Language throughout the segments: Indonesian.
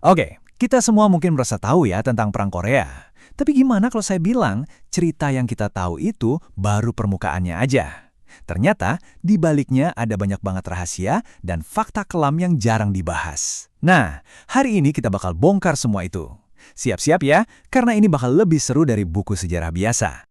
Oke, kita semua mungkin merasa tahu ya tentang Perang Korea. Tapi gimana kalau saya bilang cerita yang kita tahu itu baru permukaannya aja? Ternyata di baliknya ada banyak banget rahasia dan fakta kelam yang jarang dibahas. Nah, hari ini kita bakal bongkar semua itu. Siap-siap ya, karena ini bakal lebih seru dari buku sejarah biasa.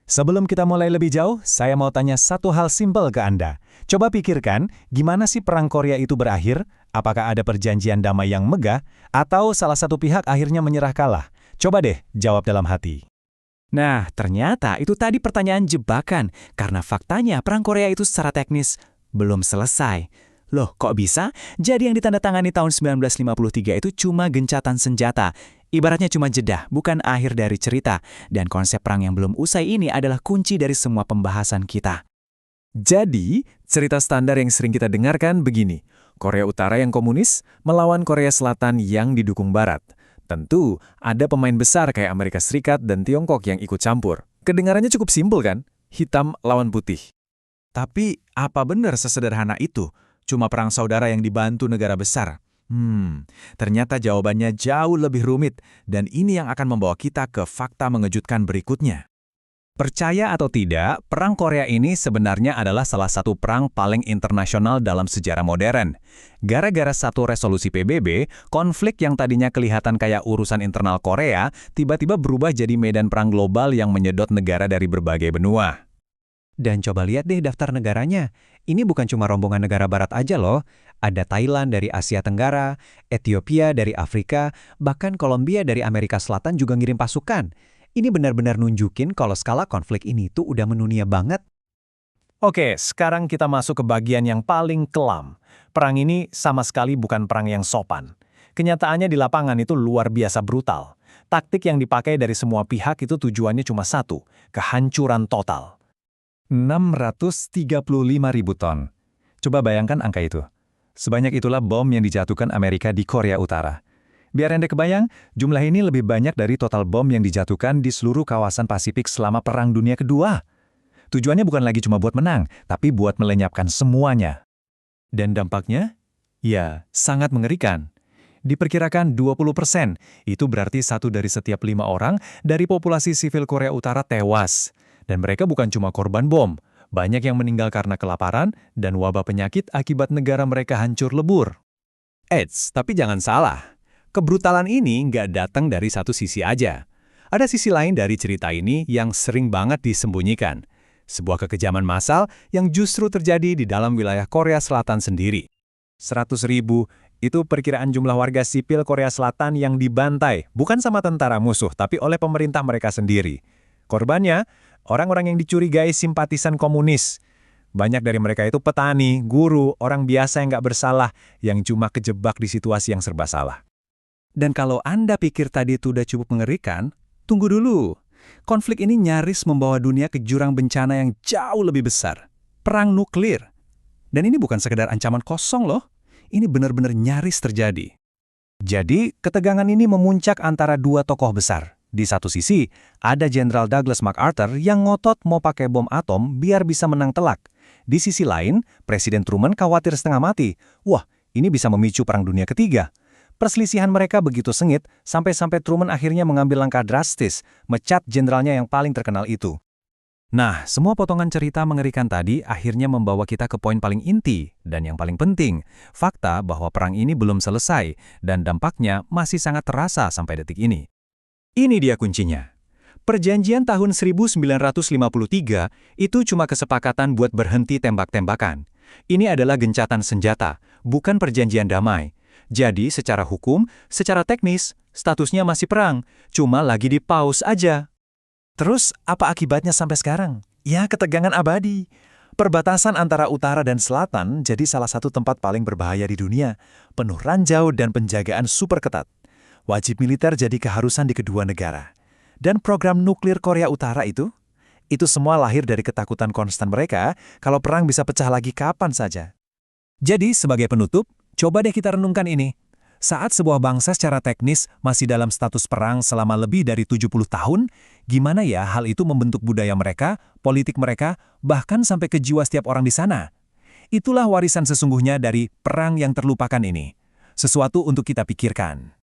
Sebelum kita mulai lebih jauh, saya mau tanya satu hal simpel ke Anda. Coba pikirkan, gimana sih Perang Korea itu berakhir? Apakah ada perjanjian damai yang megah, atau salah satu pihak akhirnya menyerah kalah? Coba deh, jawab dalam hati. Nah, ternyata itu tadi pertanyaan jebakan, karena faktanya Perang Korea itu secara teknis belum selesai. Loh, kok bisa? Jadi yang ditandatangani tahun 1953 itu cuma gencatan senjata. Ibaratnya cuma jeda, bukan akhir dari cerita. Dan konsep perang yang belum usai ini adalah kunci dari semua pembahasan kita. Jadi, cerita standar yang sering kita dengarkan begini. Korea Utara yang komunis melawan Korea Selatan yang didukung Barat. Tentu, ada pemain besar kayak Amerika Serikat dan Tiongkok yang ikut campur. Kedengarannya cukup simpel kan? Hitam lawan putih. Tapi, apa benar sesederhana itu? Cuma perang saudara yang dibantu negara besar? Ternyata jawabannya jauh lebih rumit, dan ini yang akan membawa kita ke fakta mengejutkan berikutnya. Percaya atau tidak, Perang Korea ini sebenarnya adalah salah satu perang paling internasional dalam sejarah modern. Gara-gara satu resolusi PBB, konflik yang tadinya kelihatan kayak urusan internal Korea, tiba-tiba berubah jadi medan perang global yang menyedot negara dari berbagai benua. Dan coba lihat deh daftar negaranya. Ini bukan cuma rombongan negara barat aja loh. Ada Thailand dari Asia Tenggara, Ethiopia dari Afrika, bahkan Kolombia dari Amerika Selatan juga ngirim pasukan. Ini benar-benar nunjukin kalau skala konflik ini tuh udah mendunia banget. Oke, sekarang kita masuk ke bagian yang paling kelam. Perang ini sama sekali bukan perang yang sopan. Kenyataannya di lapangan itu luar biasa brutal. Taktik yang dipakai dari semua pihak itu tujuannya cuma satu, kehancuran total. 635.000 ton. Coba bayangkan angka itu. Sebanyak itulah bom yang dijatuhkan Amerika di Korea Utara. Biar Anda kebayang, jumlah ini lebih banyak dari total bom yang dijatuhkan di seluruh kawasan Pasifik selama Perang Dunia Kedua. Tujuannya bukan lagi cuma buat menang, tapi buat melenyapkan semuanya. Dan dampaknya? Ya, sangat mengerikan. Diperkirakan 20%, itu berarti 1 dari setiap 5 orang dari populasi sivil Korea Utara tewas. Dan mereka bukan cuma korban bom, banyak yang meninggal karena kelaparan dan wabah penyakit akibat negara mereka hancur lebur. Eits, tapi jangan salah. Kebrutalan ini nggak datang dari satu sisi aja. Ada sisi lain dari cerita ini yang sering banget disembunyikan. Sebuah kekejaman massal yang justru terjadi di dalam wilayah Korea Selatan sendiri. 100.000 itu perkiraan jumlah warga sipil Korea Selatan yang dibantai, bukan sama tentara musuh, tapi oleh pemerintah mereka sendiri. Korbannya, orang-orang yang dicurigai simpatisan komunis. Banyak dari mereka itu petani, guru, orang biasa yang nggak bersalah, yang cuma kejebak di situasi yang serba salah. Dan kalau Anda pikir tadi itu udah cukup mengerikan, tunggu dulu. Konflik ini nyaris membawa dunia ke jurang bencana yang jauh lebih besar. Perang nuklir. Dan ini bukan sekedar ancaman kosong loh. Ini benar-benar nyaris terjadi. Jadi, ketegangan ini memuncak antara dua tokoh besar. Di satu sisi, ada Jenderal Douglas MacArthur yang ngotot mau pakai bom atom biar bisa menang telak. Di sisi lain, Presiden Truman khawatir setengah mati. Wah, ini bisa memicu Perang Dunia Ketiga. Perselisihan mereka begitu sengit, sampai-sampai Truman akhirnya mengambil langkah drastis, mecat jenderalnya yang paling terkenal itu. Nah, semua potongan cerita mengerikan tadi akhirnya membawa kita ke poin paling inti, dan yang paling penting, fakta bahwa perang ini belum selesai, dan dampaknya masih sangat terasa sampai detik ini. Ini dia kuncinya. Perjanjian tahun 1953 itu cuma kesepakatan buat berhenti tembak-tembakan. Ini adalah gencatan senjata, bukan perjanjian damai. Jadi secara hukum, secara teknis, statusnya masih perang, cuma lagi di pause aja. Terus apa akibatnya sampai sekarang? Ya, ketegangan abadi. Perbatasan antara utara dan selatan jadi salah satu tempat paling berbahaya di dunia, penuh ranjau dan penjagaan super ketat. Wajib militer jadi keharusan di kedua negara. Dan program nuklir Korea Utara itu semua lahir dari ketakutan konstan mereka kalau perang bisa pecah lagi kapan saja. Jadi, sebagai penutup, coba deh kita renungkan ini. Saat sebuah bangsa secara teknis masih dalam status perang selama lebih dari 70 tahun, gimana ya hal itu membentuk budaya mereka, politik mereka, bahkan sampai ke jiwa setiap orang di sana? Itulah warisan sesungguhnya dari perang yang terlupakan ini. sesuatu untuk kita pikirkan.